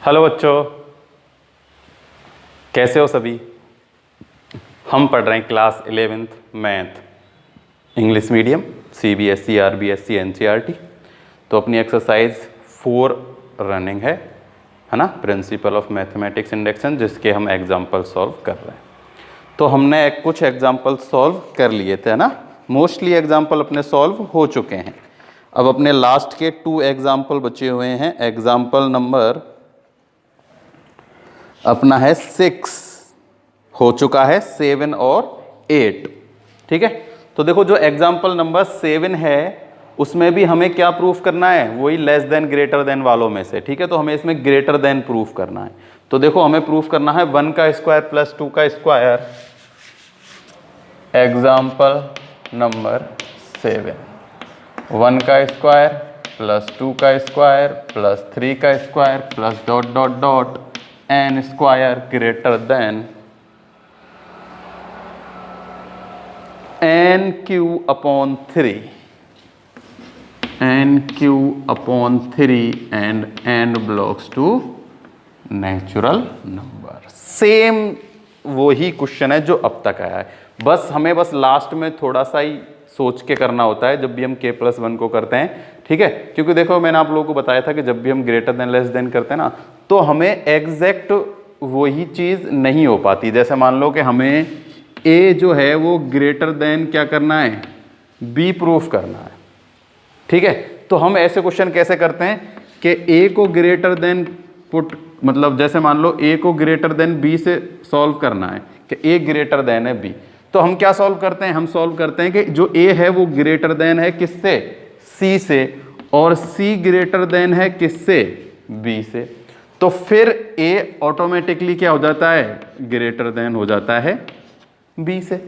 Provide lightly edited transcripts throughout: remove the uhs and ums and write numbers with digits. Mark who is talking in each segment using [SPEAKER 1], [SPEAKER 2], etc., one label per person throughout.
[SPEAKER 1] Hello बच्चों, कैसे हो सभी। हम पढ़ रहे हैं class 11th math English medium CBSE RBSE NCERT। तो अपनी एक्सरसाइज 4 रनिंग है ना, प्रिंसिपल ऑफ मैथमेटिक्स इंडक्शन, जिसके हम एग्जाम्पल सॉल्व कर रहे हैं। तो हमने कुछ एग्जाम्पल सॉल्व कर लिए थे ना, मोस्टली एग्जाम्पल अपने सॉल्व हो चुके हैं। अब अपने लास्ट के 2 एग्जाम्पल बचे हुए हैं। एग्जाम्पल नंबर अपना है 6 हो चुका है, 7 और 8। ठीक है, तो देखो जो एग्जाम्पल नंबर 7 है उसमें भी हमें क्या प्रूफ करना है, वही लेस देन ग्रेटर देन वालों में से। ठीक है, तो हमें इसमें ग्रेटर देन प्रूफ करना है। तो देखो हमें प्रूफ करना है 1 का स्क्वायर प्लस 2 का स्क्वायर। एग्जाम्पल नंबर 7, 1 का स्क्वायर प्लस 2 का स्क्वायर प्लस 3 का square plus dot dot dot n square greater than n Q upon 3 and n belongs to natural number. Same वही क्वेश्चन है जो अब तक आया है, बस हमें लास्ट में थोड़ा सा ही सोच के करना होता है जब भी हम k+1 को करते हैं। ठीक है, क्योंकि देखो मैंने आप लोगों को बताया था कि जब भी हम ग्रेटर देन लेस देन करते हैं ना, तो हमें एग्जैक्ट वही चीज नहीं हो पाती। जैसे मान लो कि हमें a जो है वो ग्रेटर देन क्या करना है, b प्रूफ करना है। ठीक है, तो हम ऐसे क्वेश्चन कैसे करते हैं कि a को ग्रेटर देन पुट, मतलब जैसे मान लो a को ग्रेटर देन b से सॉल्व करना है कि a ग्रेटर देन है b। तो हम क्या सॉल्व करते हैं, हम सॉल्व करते हैं कि जो a है वो ग्रेटर देन है किससे, c से, और c ग्रेटर देन है किससे, b से। तो फिर a ऑटोमेटिकली क्या हो जाता है, ग्रेटर देन हो जाता है b से।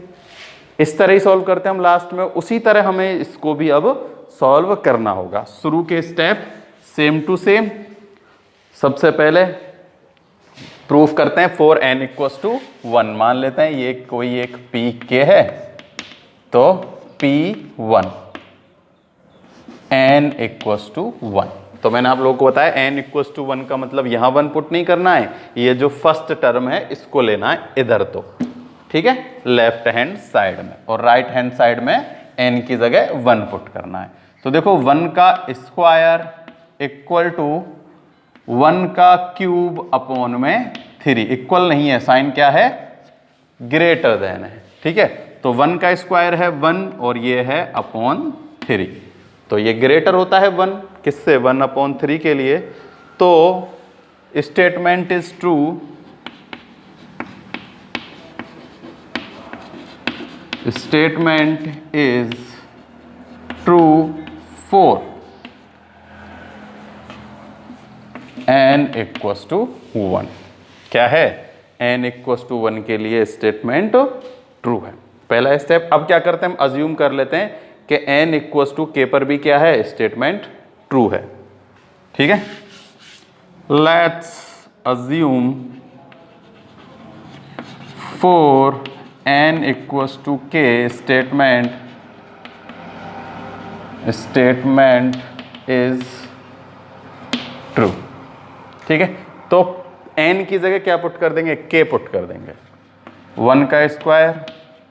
[SPEAKER 1] इस तरह ही सॉल्व करते हैं हम लास्ट में। उसी तरह हमें इसको भी अब सॉल्व करना होगा। शुरू के स्टेप सेम टू सेम। सबसे पहले प्रूफ करते हैं 4n = 1। मान लेते हैं ये कोई एक pk है, तो p1 n = 1। तो मैंने आप लोगों को बताया n = 1 का मतलब यहां 1 पुट नहीं करना है, ये जो फर्स्ट टर्म है इसको लेना है इधर। तो ठीक है, लेफ्ट हैंड साइड में, और राइट हैंड साइड में n की जगह 1 पुट करना है। तो देखो 1 का स्क्वायर इक्वल टू 1 का क्यूब अपॉन में 3। इक्वल नहीं है, साइन क्या है, ग्रेटर देन है। ठीक है, तो 1 का स्क्वायर है 1 और ये है अपॉन 3, तो ये ग्रेटर होता है 1 किससे, 1/3 के लिए। तो statement is true, statement is true for n = 1। क्या है, n = 1 के लिए स्टेटमेंट ट्रू है। पहला स्टेप। अब क्या करते हैं, हम अज्यूम कर लेते हैं कि n = k पर भी क्या है, स्टेटमेंट ट्रू है। ठीक है, let's assume for n = k statement is true. ठीक है, तो n की जगह क्या पुट कर देंगे, k पुट कर देंगे। 1 का स्क्वायर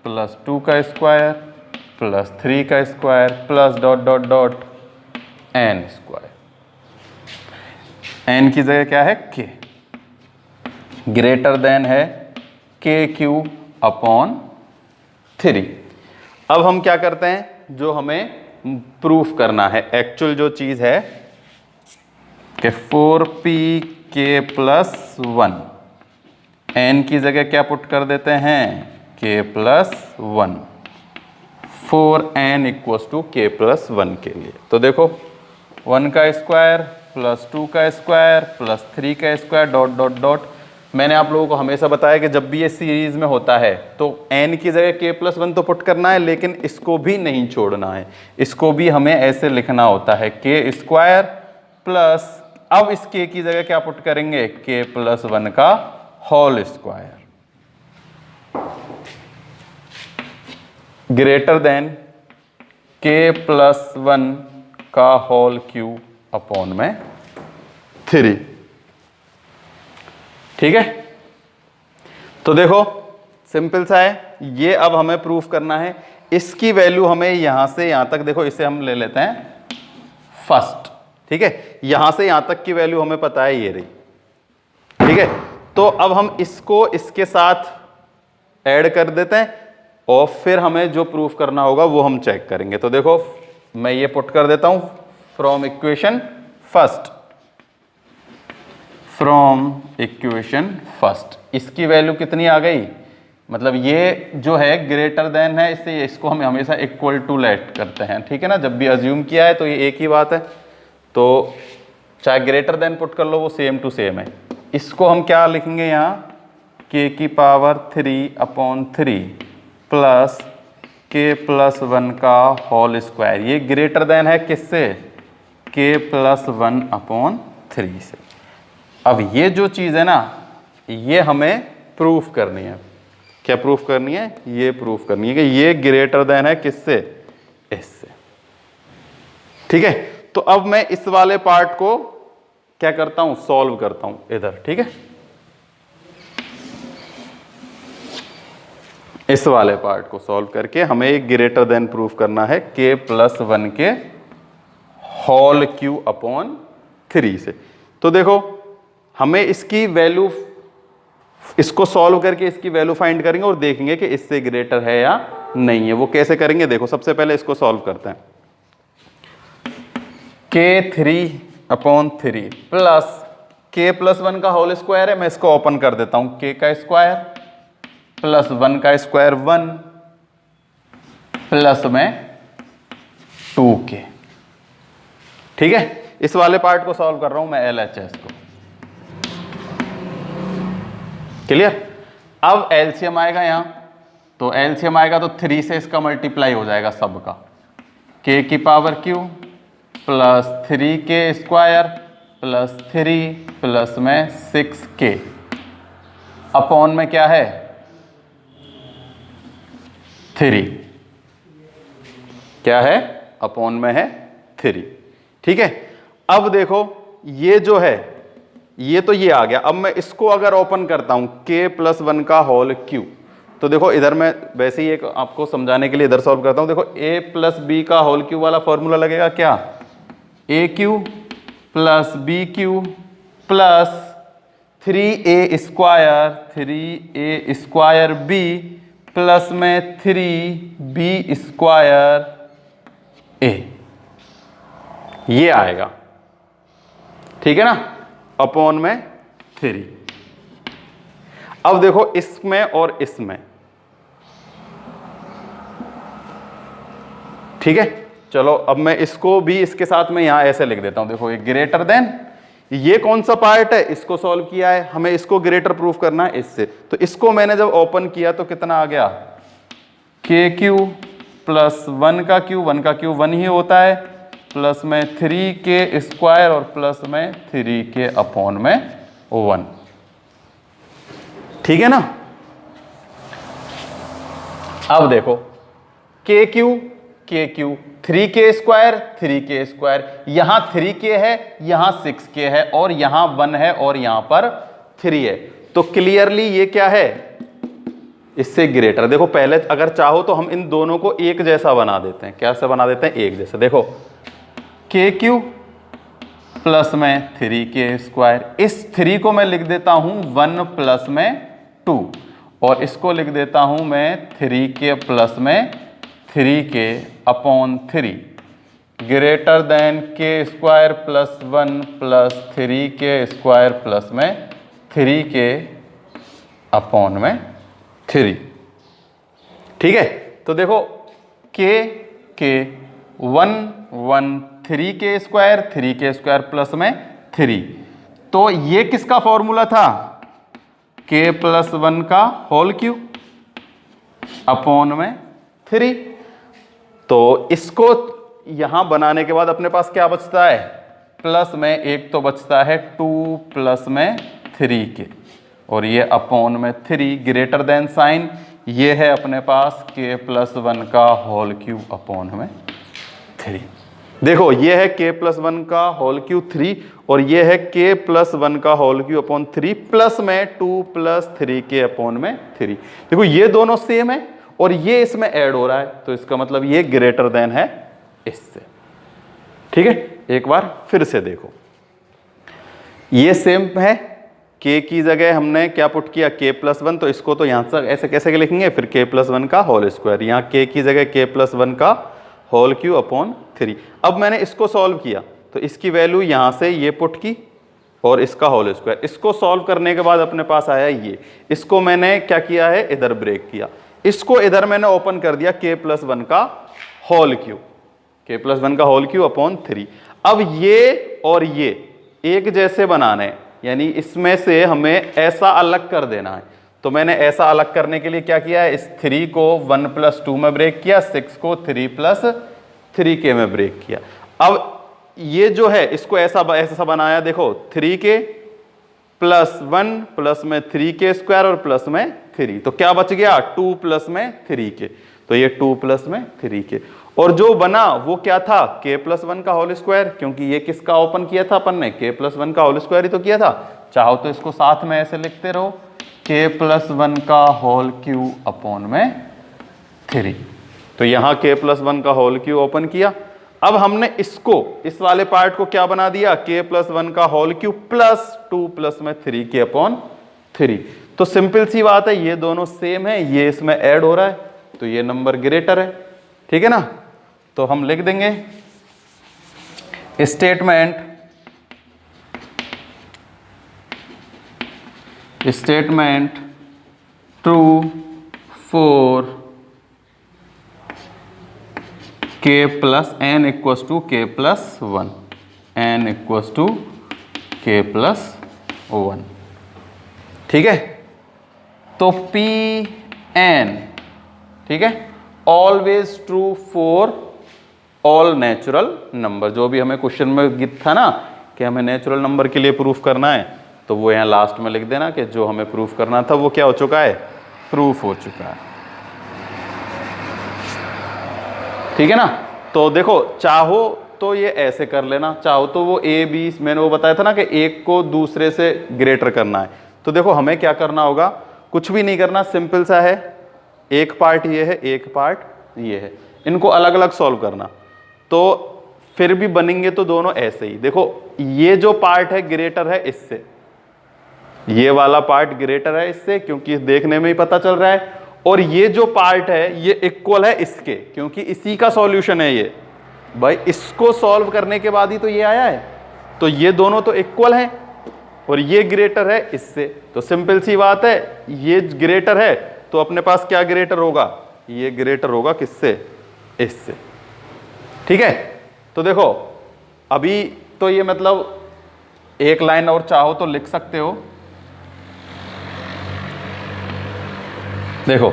[SPEAKER 1] प्लस 2 का स्क्वायर प्लस 3 का square plus dot dot dot n square. n की जगह क्या है, k, ग्रेटर देन है k³ अपॉन 3। अब हम क्या करते हैं, जो हमें प्रूफ करना है, एक्चुअल जो चीज है कि 4pk+1, n की जगह क्या पुट कर देते हैं, k+1, 4n = k+1 के लिए। तो देखो 1 का स्क्वायर प्लस 2 का स्क्वायर प्लस 3 का स्क्वायर डॉट डॉट डॉट। मैंने आप लोगों को हमेशा बताया कि जब भी ये सीरीज में होता है तो n की जगह k+1 तो पुट करना है, लेकिन इसको भी नहीं छोड़ना है, इसको भी हमें ऐसे लिखना होता है k² प्लस, अब इस k की जगह क्या पुट करेंगे, k+1 का whole square greater then k+1 का होल क्यूब अपॉन में 3। ठीक है, तो देखो सिंपल सा है ये। अब हमें प्रूफ करना है, इसकी वैल्यू हमें यहां से यहां तक, देखो इसे हम ले लेते हैं फर्स्ट, ठीक है, यहां से यहां तक की वैल्यू हमें पता है ये रही, ठीक है। तो अब हम इसको इसके साथ ऐड कर देते हैं और फिर हमें जो प्रूफ करना होगा वो हम चेक करेंगे। तो देखो मैं ये पुट कर देता हूं, from equation first, from equation first, इसकी वैल्यू कितनी आ गई, मतलब ये जो है ग्रेटर देन है, इससे इसको हम हमेशा इक्वल टू लेट करते हैं, ठीक है ना। जब भी अज्यूम किया है तो ये एक ही बात है, तो चाहे ग्रेटर देन पुट कर लो वो सेम टू सेम है। इसको हम क्या लिखेंगे यहाँ, k की पावर 3/3 प्लस k+1 का होल स्क्वायर, ये ग्रेटर देन है किससे, k+1/3 से। अब ये जो चीज़ है ना, ये हमें प्रूफ करनी है। क्या प्रूफ करनी है, ये प्रूफ करनी है कि ये ग्रेटर देन है किससे, इससे, ठीक है। तो अब मैं इस वाले पार्ट को क्या करता हूं, सॉल्व करता हूं इधर, ठीक है। इस वाले पार्ट को सॉल्व करके हमें एक ग्रेटर देन प्रूफ करना है k+1 के होल क्यू/3 से। तो देखो हमें इसकी वैल्यू, इसको सॉल्व करके इसकी वैल्यू फाइंड करेंगे और देखेंगे कि इससे ग्रेटर है या नहीं है। वो कैसे करेंगे, देखो सबसे पहले इसको सॉल्व करते हैं। k3/3 प्लस k+1 का होल स्क्वायर है, मैं इसको ओपन कर देता हूं, k का स्क्वायर प्लस 1 का स्क्वायर 1 प्लस में 2k, ठीक है। इस वाले पार्ट को सॉल्व कर रहा हूं मैं LHS को, क्लियर। अब एलसीएम आएगा यहां, तो एलसीएम आएगा तो 3 से इसका मल्टीप्लाई हो जाएगा सबका, k की power q plus 3k square plus 3 plus में 6k अपॉन में क्या है 3, क्या है अपॉन में है 3, ठीक है। अब देखो ये जो है ये तो ये आ गया। अब मैं इसको अगर ओपन करता हूं k+1 का होल क्यू, तो देखो इधर मैं वैसे ही एक आपको समझाने के लिए इधर सॉल्व करता हूं। देखो a+b का होल क्यू वाला फॉर्मूला लगेगा क्या, aq plus bq plus 3a square b plus में 3b स्क्वायर a, ये आएगा, ठीक है ना, अपॉन में 3। अब देखो इसमें और इसमें, ठीक है। चलो अब मैं इसको भी इसके साथ में यहां ऐसे लिख देता हूं। देखो ये ग्रेटर देन, ये कौन सा पार्ट है, इसको सॉल्व किया है, हमें इसको ग्रेटर प्रूफ करना है इससे। तो इसको मैंने जब ओपन किया तो कितना आ गया, kq प्लस 1 का q 1 ही होता है, प्लस में 3k स्क्वायर और प्लस में 3k अपॉन में 1, ठीक है ना। अब देखो kq 3k स्क्वायर, यहां 3k है, यहां 6k है और यहां 1 है और यहां पर 3 है, तो क्लियरली ये क्या है, इससे ग्रेटर। देखो पहले अगर चाहो तो हम इन दोनों को एक जैसा बना देते हैं, कैसे बना देते हैं, एक जैसा। देखो kq प्लस में 3k स्क्वायर, इस 3 को मैं लिख देता हूं 1 प्लस में 2 और इसको लिख देता हूं मैं 3k प्लस में 3k upon 3 greater than k square plus 1 plus 3k square plus में 3k अपॉन में 3, ठीक है। तो देखो k 1 3k स्क्वायर प्लस में 3, तो ये किसका फॉर्मूला था, k+1 का होल क्यू अपॉन में 3। तो इसको यहां बनाने के बाद अपने पास क्या बचता है, प्लस में एक तो बचता है 2 प्लस में 3k और ये अपॉन में 3 ग्रेटर देन साइन, ये है अपने पास k+1 का होल क्यूब अपॉन में 3। देखो ये है k प्लस 1 का होल क्यूब 3 और ये है k प्लस 1 का होल क्यूब अपॉन 3 प्लस में 2 प्लस 3k अपॉन में 3। देखो ये दोनों सेम है और ये इसमें ऐड हो रहा है, तो इसका मतलब ये ग्रेटर देन है इससे। ठीक है, एक बार फिर से देखो, ये सेम है, k की जगह हमने क्या पुट किया k प्लस 1, तो इसको तो यहां से ऐसे कैसे लिखेंगे, फिर k प्लस 1 का होल स्क्वायर, यहाँ k की जगह k प्लस 1 का होल क्यूब अपॉन 3। अब मैंने इसको सॉल्व किया तो इसकी वैल्यू यहां से ये पुट की और इसका होल स्क्वायर, इसको सॉल्व करने के बाद अपने पास आया ये, इसको मैंने क्या किया है, इधर ब्रेक किया, इसको इधर मैंने ओपन कर दिया k प्लस 1 का होल क्यूब, k प्लस 1 का होल क्यूब अपॉन 3। अब ये और ये एक जैसे बनाने हैं, यानी इसमें से हमें ऐसा अलग कर देना है, तो मैंने ऐसा अलग करने के लिए क्या किया है, इस 3 को 1 प्लस 2 में ब्रेक किया, 6 को 3 प्लस 3k में ब्रेक किया। अब ये जो है इसको ऐसा बनाया, देखो 3k प्लस 1 प्लस में 3k स्क्वायर और प्लस में 3, तो क्या बच गया, 2 प्लस में 3k, तो ये 2 प्लस में 3k, और जो बना वो क्या था, k प्लस 1 का होल स्क्वायर, क्योंकि ये किसका ओपन किया था अपन ने, k प्लस 1 का होल स्क्वायर ही तो किया था। चाहो तो इसको साथ में ऐसे लिखते रहो, k प्लस 1 का होल क्यूब अपॉन में 3, तो यहां k प्लस 1 का होल क्यूब ओपन किया। अब हमने इसको, इस वाले पार्ट को क्या बना दिया, k प्लस 1 का होल क्यूब प्लस 2 प्लस में 3k अपॉन 3। तो सिंपल सी बात है, ये दोनों सेम है, ये इसमें ऐड हो रहा है, तो ये नंबर ग्रेटर है। ठीक है ना, तो हम लिख देंगे statement true for k plus n equals to k plus 1, n equals to k plus 1। ठीक है, तो Pn, ठीक है, always true for all natural number. जो भी हमें क्वेश्चन में गिव था ना कि हमें नेचुरल नंबर के लिए प्रूफ करना है, तो वो यहाँ लास्ट में लिख देना कि जो हमें प्रूफ करना था वो क्या हो चुका है, प्रूफ हो चुका है। ठीक है ना, तो देखो चाहो तो ये ऐसे कर लेना, चाहो तो वो a b, मैंने वो बताया था ना कि एक को दूसरे से ग्रेटर करना है, तो देखो हमें क्या करना होगा, कुछ भी नहीं करना, सिंपल सा है, एक पार्ट ये है, एक पार्ट ये है, इनको अलग अलग सॉल्व करना, तो फिर भी बनेंगे तो दोनों ऐसे ही। देखो ये जो पार्ट है ग्रेटर है इससे, ये वाला पार्ट ग्रेटर है इससे, क्योंकि देखने में ही पता चल रहा है, और ये जो पार्ट है ये इक्वल है इसके, क्योंकि इसी का सॉल्यूशन है ये, भाई इसको सॉल्व करने के बाद ही तो ये आया है, तो ये दोनों तो इक्वल हैं और ये ग्रेटर है इससे, तो सिंपल सी बात है, ये ग्रेटर है तो अपने पास क्या ग्रेटर होगा, ये ग्रेटर होगा किससे, इससे। ठीक है, तो देखो अभी तो ये मतलब एक लाइन और चाहो तो लिख सकते हो। देखो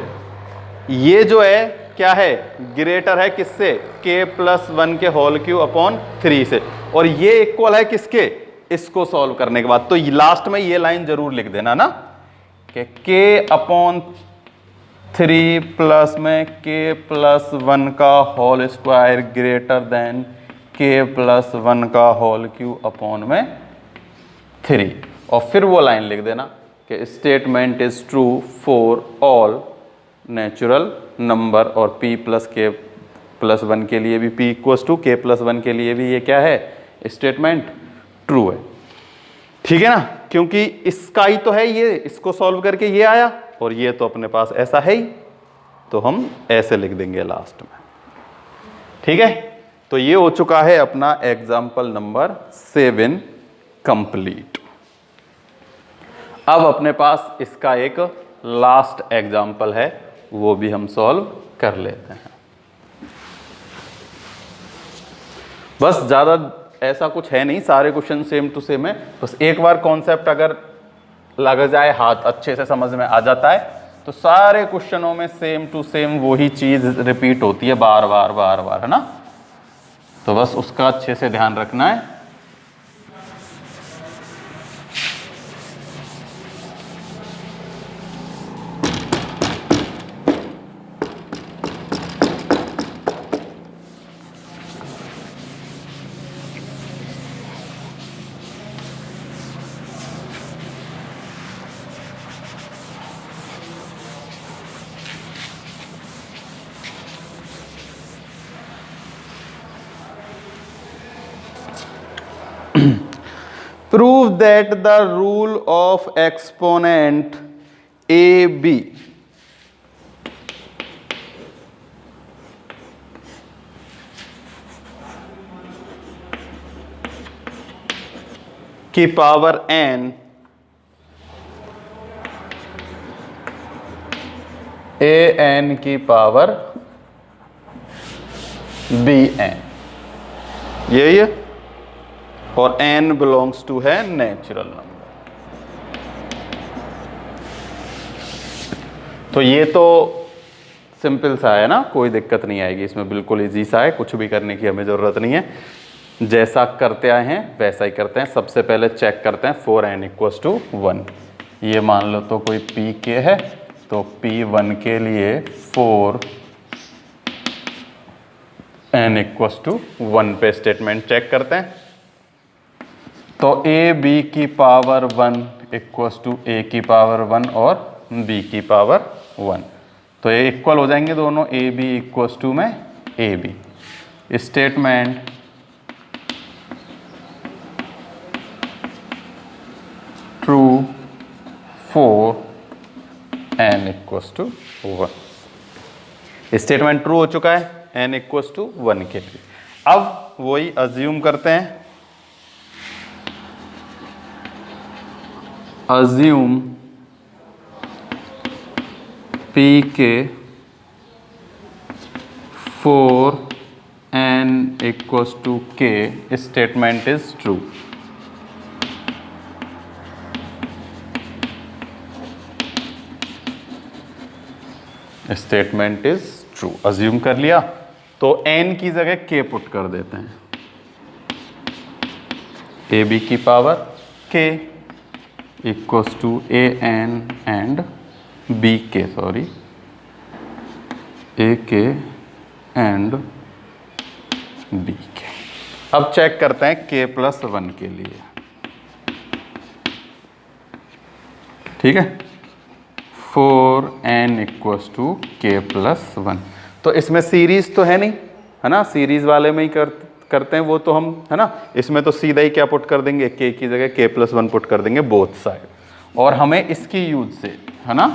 [SPEAKER 1] ये जो है क्या है, ग्रेटर है किससे, k प्लस 1 के होल क्यूब अपॉन 3 से, और ये इक्वल है किसके, इसको सॉल्व करने के बाद। तो लास्ट में ये लाइन जरूर लिख देना ना कि k अपॉन 3 प्लस में k प्लस 1 का whole square greater than k plus 1 का होल क्यूब अपॉन में 3, और फिर वो लाइन लिख देना कि statement is true for all natural number, और p प्लस k प्लस 1 के लिए भी p equals to k plus 1 के लिए भी ये क्या है, स्टेटमेंट ट्रू है। ठीक है ना, क्योंकि इसका ही तो है ये, इसको सॉल्व करके ये आया, और ये तो अपने पास ऐसा है ही, तो हम ऐसे लिख देंगे लास्ट में। ठीक है, तो ये हो चुका है अपना एग्जाम्पल नंबर 7 कंप्लीट। अब अपने पास इसका एक लास्ट एग्जाम्पल है, वो भी हम सॉल्व कर लेते हैं। बस ज्यादा ऐसा कुछ है नहीं, सारे क्वेश्चन सेम टू सेम है, बस एक बार कॉन्सेप्ट अगर लग जाए, हाथ अच्छे से समझ में आ जाता है, तो सारे क्वेश्चनों में सेम टू सेम वही चीज रिपीट होती है बार बार बार बार, है ना। तो बस उसका अच्छे से ध्यान रखना है। Prove that the rule of exponent a b की पावर n ए एन की पावर बी एन, यही है, और n बिलोंग्स टू है नेचुरल नंबर। तो ये तो सिंपल सा है ना, कोई दिक्कत नहीं आएगी इसमें, बिल्कुल इजी सा है, कुछ भी करने की हमें ज़रूरत नहीं है, जैसा करते आए हैं वैसा ही करते हैं। सबसे पहले चेक करते हैं 4n = 1। ये मान लो तो कोई p के है, तो p1 के लिए 4n = 1 पे स्टेटमेंट चेक करते हैं। तो a b की पावर 1 = a की पावर 1 और b की पावर 1, तो ये इक्वल हो जाएंगे दोनों, a b = में a b। Statement true for n = 1। Statement true हो चुका है n = 1 के लिए। अब वही अज्यूम करते हैं, अज्यूम p के 4n = k statement is true. Statement is true, assume कर लिया, तो n की जगह k पुट कर देते हैं, a b की power k = a n and b k, sorry a k and b k। अब चेक करते हैं k + 1 के लिए, ठीक है, 4n = k + 1। तो इसमें सीरीज तो है नहीं, है ना, सीरीज वाले में ही करते हैं वो तो हम, है ना, इसमें तो सीधा ही क्या पुट कर देंगे, k की जगह k + 1 पुट कर देंगे बोथ साइड। और हमें इसकी यूज से, है ना,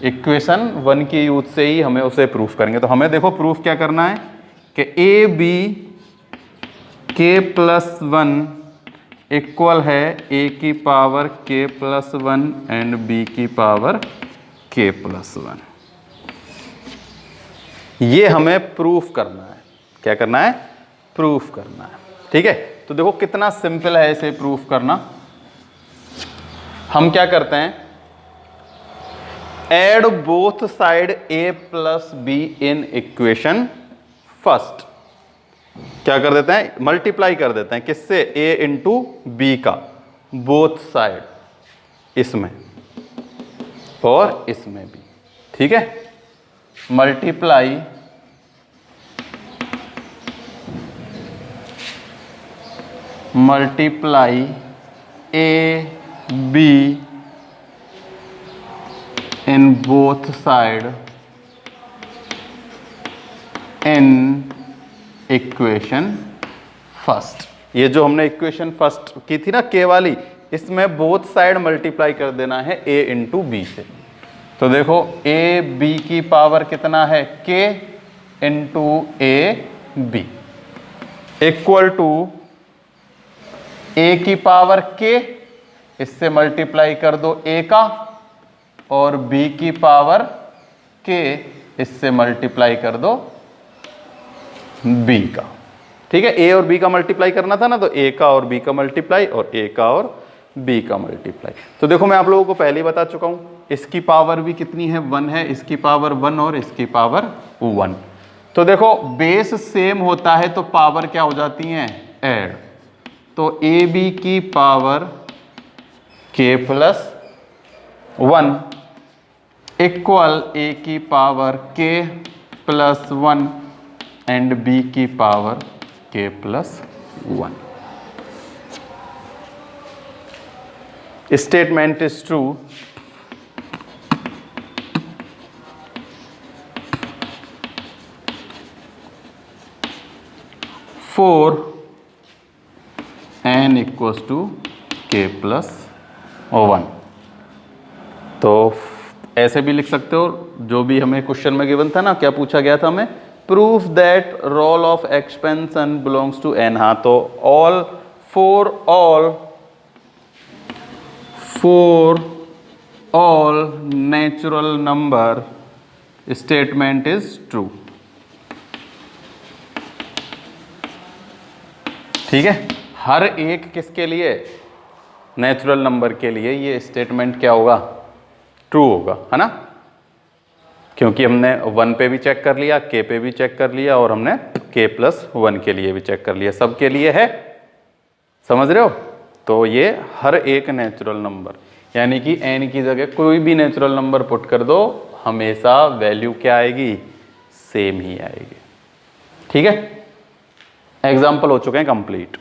[SPEAKER 1] इक्वेशन 1 की यूज से ही हमें उसे प्रूफ करेंगे। तो हमें देखो प्रूफ क्या करना है कि a b k + 1 इक्वल है a की पावर k + 1 एंड b की पावर k + 1। ये हमें प्रूफ करना है, क्या करना है, प्रूफ करना है, ठीक है। तो देखो कितना सिंपल है इसे प्रूफ करना। हम क्या करते हैं, add both side a + b in equation first. क्या कर देते हैं, मल्टीप्लाई कर देते हैं, किससे, a × b का, बोथ साइड, इसमें और इसमें भी, ठीक है। Multiply a b in both side in equation first. ये जो हमने इक्वेशन फर्स्ट की थी ना k वाली, इसमें बोथ साइड मल्टीप्लाई कर देना है a × b से। तो देखो a b की पावर कितना है, k × a b equal to a की पावर k, इससे मल्टीप्लाई कर दो a का, और b की पावर k, इससे मल्टीप्लाई कर दो b का, ठीक है। a और b का मल्टीप्लाई करना था ना, तो a का और b का मल्टीप्लाई और a का और b का मल्टीप्लाई। तो देखो मैं आप लोगों को पहले ही बता चुका हूं, इसकी पावर भी कितनी है, 1 है, इसकी पावर 1 और इसकी पावर 1। तो देखो बेस सेम होता है तो पावर क्या हो जाती है, ऐड। तो a b की पावर k + 1 इक्वल a की पावर k + 1 एंड b की power k + 1। Statement is true. n = k k+1। तो ऐसे भी लिख सकते हो, जो भी हमें क्वेश्चन में गिवन था ना, क्या पूछा गया था हमें, proof that rule of expansion belongs to n। हाँ, तो all for all natural number statement is true. ठीक है, हर एक किसके लिए, नेचुरल नंबर के लिए ये स्टेटमेंट क्या होगा, ट्रू होगा, है ना, क्योंकि हमने 1 पे भी चेक कर लिया, k पे भी चेक कर लिया, और हमने k+1 के लिए भी चेक कर लिया, सब के लिए है, समझ रहे हो। तो ये हर एक नेचुरल नंबर, यानी कि n की जगह कोई भी नेचुरल नंबर पुट कर दो, हमेशा वैल्यू क्या आएगी, सेम ही आएगी। ठीक है, एग्जाम्पल हो चुके हैं कंप्लीट।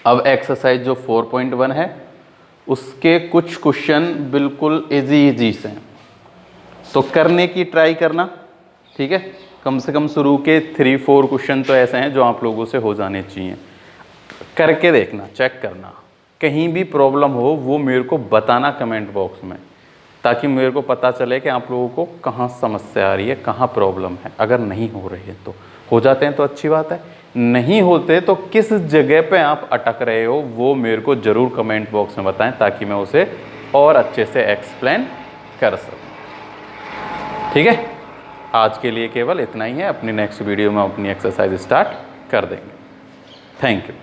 [SPEAKER 1] अब एक्सरसाइज जो 4.1 है उसके कुछ क्वेश्चन बिल्कुल इजी से हैं, तो करने की ट्राई करना। ठीक है, कम से कम शुरू के 3-4 क्वेश्चन तो ऐसे हैं जो आप लोगों से हो जाने चाहिए। करके देखना, चेक करना, कहीं भी प्रॉब्लम हो वो मेरे को बताना कमेंट बॉक्स में, ताकि मेरे को पता चले कि आप लोगों को कहाँ समस्या आ रही है, कहाँ प्रॉब्लम है। अगर नहीं हो रही है तो, हो जाते हैं तो अच्छी बात है, नहीं होते तो किस जगह पे आप अटक रहे हो वो मेरे को ज़रूर कमेंट बॉक्स में बताएं, ताकि मैं उसे और अच्छे से एक्सप्लेन कर सकूं। ठीक है, आज के लिए केवल इतना ही है, अपनी नेक्स्ट वीडियो में अपनी एक्सरसाइज स्टार्ट कर देंगे। Thank you.